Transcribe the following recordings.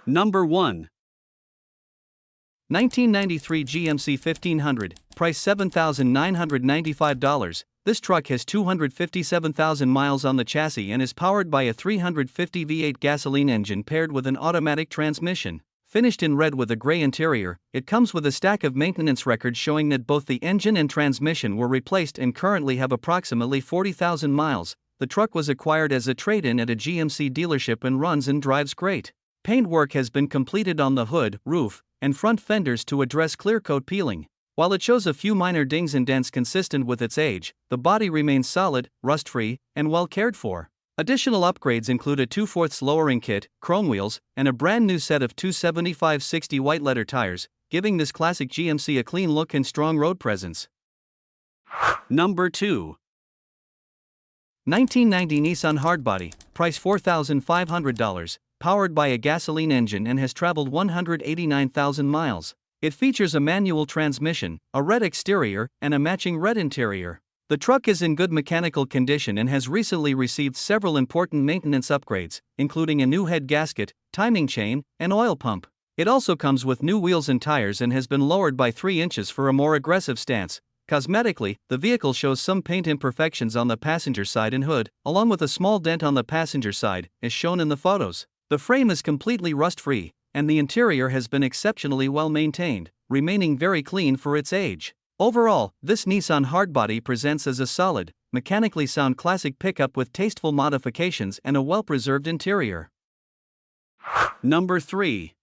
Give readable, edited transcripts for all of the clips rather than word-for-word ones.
Number 1. 1993 GMC 1500, price $7,995. This truck has 257,000 miles on the chassis and is powered by a 350 V8 gasoline engine paired with an automatic transmission. Finished in red with a gray interior, it comes with a stack of maintenance records showing that both the engine and transmission were replaced and currently have approximately 40,000 miles. The truck was acquired as a trade-in at a GMC dealership and runs and drives great. Paint work has been completed on the hood, roof, and front fenders to address clear coat peeling. While it shows a few minor dings and dents consistent with its age, the body remains solid, rust-free, and well cared for. Additional upgrades include a 2/4 lowering kit, chrome wheels, and a brand new set of 275/60 white letter tires, giving this classic GMC a clean look and strong road presence. Number 2. 1990 Nissan Hardbody, price $4,500, powered by a gasoline engine and has traveled 189,000 miles. It features a manual transmission, a red exterior, and a matching red interior. The truck is in good mechanical condition and has recently received several important maintenance upgrades, including a new head gasket, timing chain, and oil pump. It also comes with new wheels and tires and has been lowered by 3 inches for a more aggressive stance. Cosmetically, the vehicle shows some paint imperfections on the passenger side and hood, along with a small dent on the passenger side, as shown in the photos. The frame is completely rust-free, and the interior has been exceptionally well maintained, remaining very clean for its age. Overall, this Nissan Hardbody presents as a solid, mechanically sound classic pickup with tasteful modifications and a well-preserved interior. Number 3.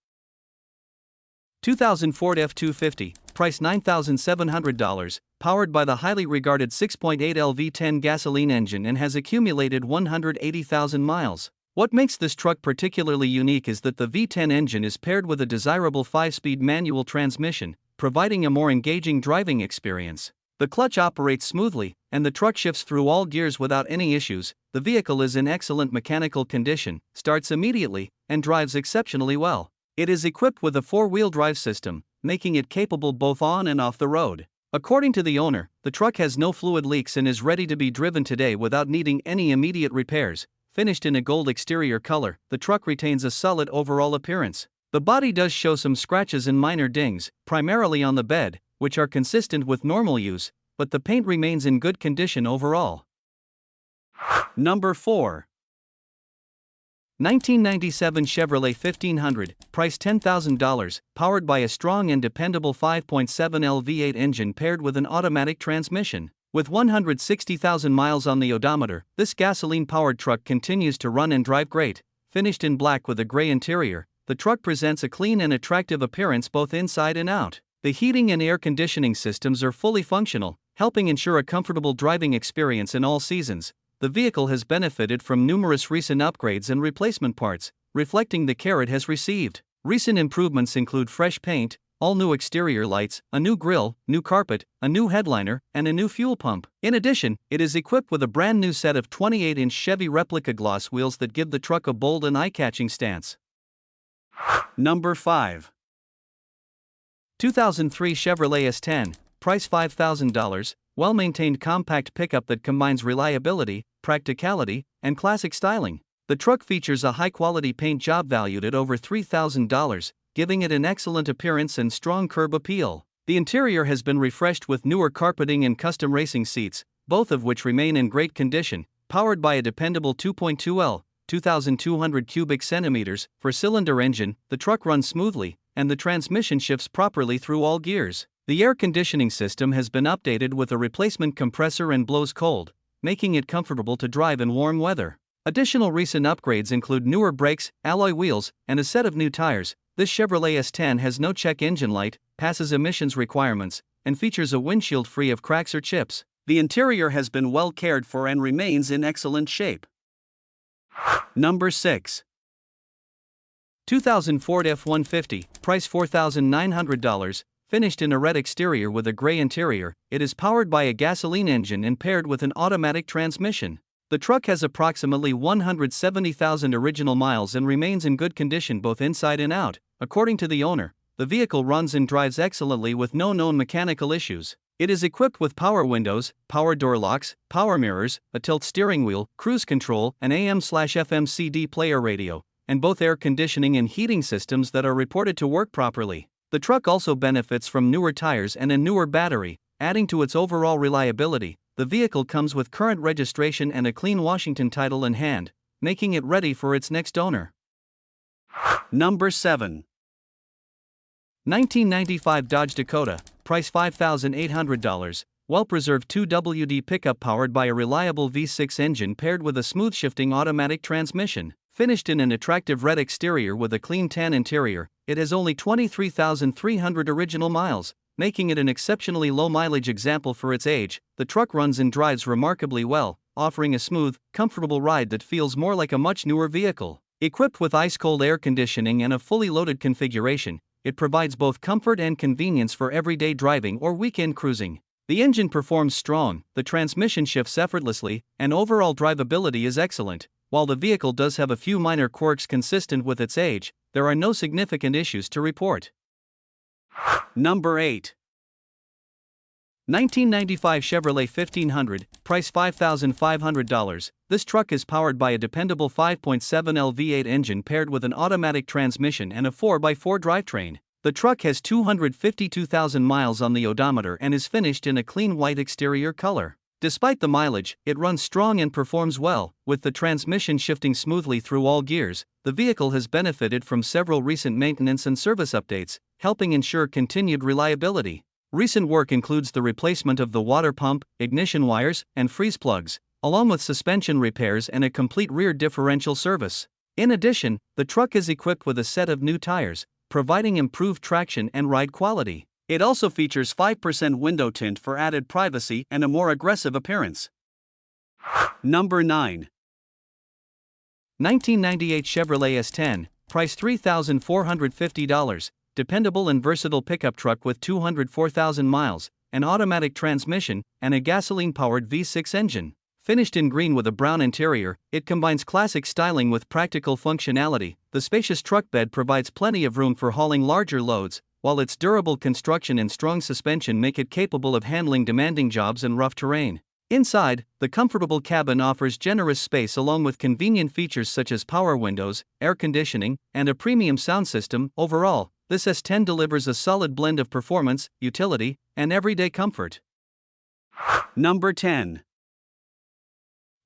2000 Ford F250, price $9,700, powered by the highly regarded 6.8L V10 gasoline engine and has accumulated 180,000 miles. What makes this truck particularly unique is that the V10 engine is paired with a desirable 5-speed manual transmission, providing a more engaging driving experience. The clutch operates smoothly, and the truck shifts through all gears without any issues. The vehicle is in excellent mechanical condition, starts immediately, and drives exceptionally well. It is equipped with a 4-wheel drive system, making it capable both on and off the road. According to the owner, the truck has no fluid leaks and is ready to be driven today without needing any immediate repairs. Finished in a gold exterior color, the truck retains a solid overall appearance. The body does show some scratches and minor dings, primarily on the bed, which are consistent with normal use, but the paint remains in good condition overall. Number 4. 1997 Chevrolet 1500, price $10,000, powered by a strong and dependable 5.7L V8 engine paired with an automatic transmission. With 160,000 miles on the odometer, this gasoline-powered truck continues to run and drive great. Finished in black with a gray interior, the truck presents a clean and attractive appearance both inside and out. The heating and air conditioning systems are fully functional, helping ensure a comfortable driving experience in all seasons. The vehicle has benefited from numerous recent upgrades and replacement parts, reflecting the care it has received. Recent improvements include fresh paint, all new exterior lights, a new grille, new carpet, a new headliner, and a new fuel pump. In addition, it is equipped with a brand new set of 28-inch Chevy replica gloss wheels that give the truck a bold and eye-catching stance. Number 5. 2003 Chevrolet S10, price $5,000, well-maintained compact pickup that combines reliability, practicality, and classic styling. The truck features a high-quality paint job valued at over $3,000, giving it an excellent appearance and strong curb appeal. The interior has been refreshed with newer carpeting and custom racing seats, both of which remain in great condition. Powered by a dependable 2.2L, 2,200 cubic centimeters, four-cylinder engine, the truck runs smoothly, and the transmission shifts properly through all gears. The air conditioning system has been updated with a replacement compressor and blows cold, making it comfortable to drive in warm weather. Additional recent upgrades include newer brakes, alloy wheels, and a set of new tires. This Chevrolet S10 has no check engine light, passes emissions requirements, and features a windshield free of cracks or chips. The interior has been well cared for and remains in excellent shape. Number 6. 2000 Ford F150, price $4,900, finished in a red exterior with a gray interior. It is powered by a gasoline engine and paired with an automatic transmission. The truck has approximately 170,000 original miles and remains in good condition both inside and out. According to the owner, the vehicle runs and drives excellently with no known mechanical issues. It is equipped with power windows, power door locks, power mirrors, a tilt steering wheel, cruise control, an AM/FM CD player radio, and both air conditioning and heating systems that are reported to work properly. The truck also benefits from newer tires and a newer battery, adding to its overall reliability. The vehicle comes with current registration and a clean Washington title in hand, making it ready for its next owner. Number 7. 1995 Dodge Dakota, price $5,800, well-preserved 2WD pickup powered by a reliable V6 engine paired with a smooth-shifting automatic transmission. Finished in an attractive red exterior with a clean tan interior, it has only 23,300 original miles, making it an exceptionally low-mileage example for its age. The truck runs and drives remarkably well, offering a smooth, comfortable ride that feels more like a much newer vehicle. Equipped with ice-cold air conditioning and a fully loaded configuration, it provides both comfort and convenience for everyday driving or weekend cruising. The engine performs strong, the transmission shifts effortlessly, and overall drivability is excellent. While the vehicle does have a few minor quirks consistent with its age, there are no significant issues to report. Number 8. 1995 Chevrolet 1500, price $5,500. This truck is powered by a dependable 5.7L V8 engine paired with an automatic transmission and a 4x4 drivetrain. The truck has 252,000 miles on the odometer and is finished in a clean white exterior color. Despite the mileage, it runs strong and performs well, with the transmission shifting smoothly through all gears. The vehicle has benefited from several recent maintenance and service updates, helping ensure continued reliability. Recent work includes the replacement of the water pump, ignition wires, and freeze plugs, along with suspension repairs and a complete rear differential service. In addition, the truck is equipped with a set of new tires, providing improved traction and ride quality. It also features 5% window tint for added privacy and a more aggressive appearance. Number 9. 1998 Chevrolet S10, price $3,450. Dependable and versatile pickup truck with 204,000 miles, an automatic transmission, and a gasoline-powered V6 engine. Finished in green with a brown interior, it combines classic styling with practical functionality. The spacious truck bed provides plenty of room for hauling larger loads, while its durable construction and strong suspension make it capable of handling demanding jobs and rough terrain. Inside, the comfortable cabin offers generous space along with convenient features such as power windows, air conditioning, and a premium sound system. Overall, this S10 delivers a solid blend of performance, utility, and everyday comfort. Number 10.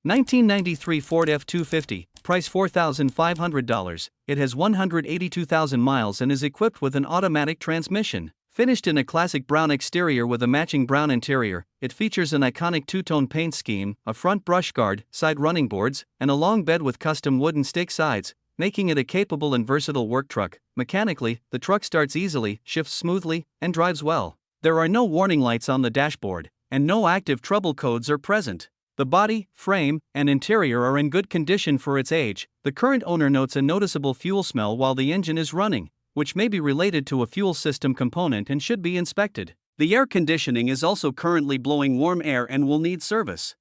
1993 Ford F250, price $4,500. It has 182,000 miles and is equipped with an automatic transmission. Finished in a classic brown exterior with a matching brown interior, it features an iconic two-tone paint scheme, a front brush guard, side running boards, and a long bed with custom wooden stake sides, making it a capable and versatile work truck. Mechanically, the truck starts easily, shifts smoothly, and drives well. There are no warning lights on the dashboard, and no active trouble codes are present. The body, frame, and interior are in good condition for its age. The current owner notes a noticeable fuel smell while the engine is running, which may be related to a fuel system component and should be inspected. The air conditioning is also currently blowing warm air and will need service.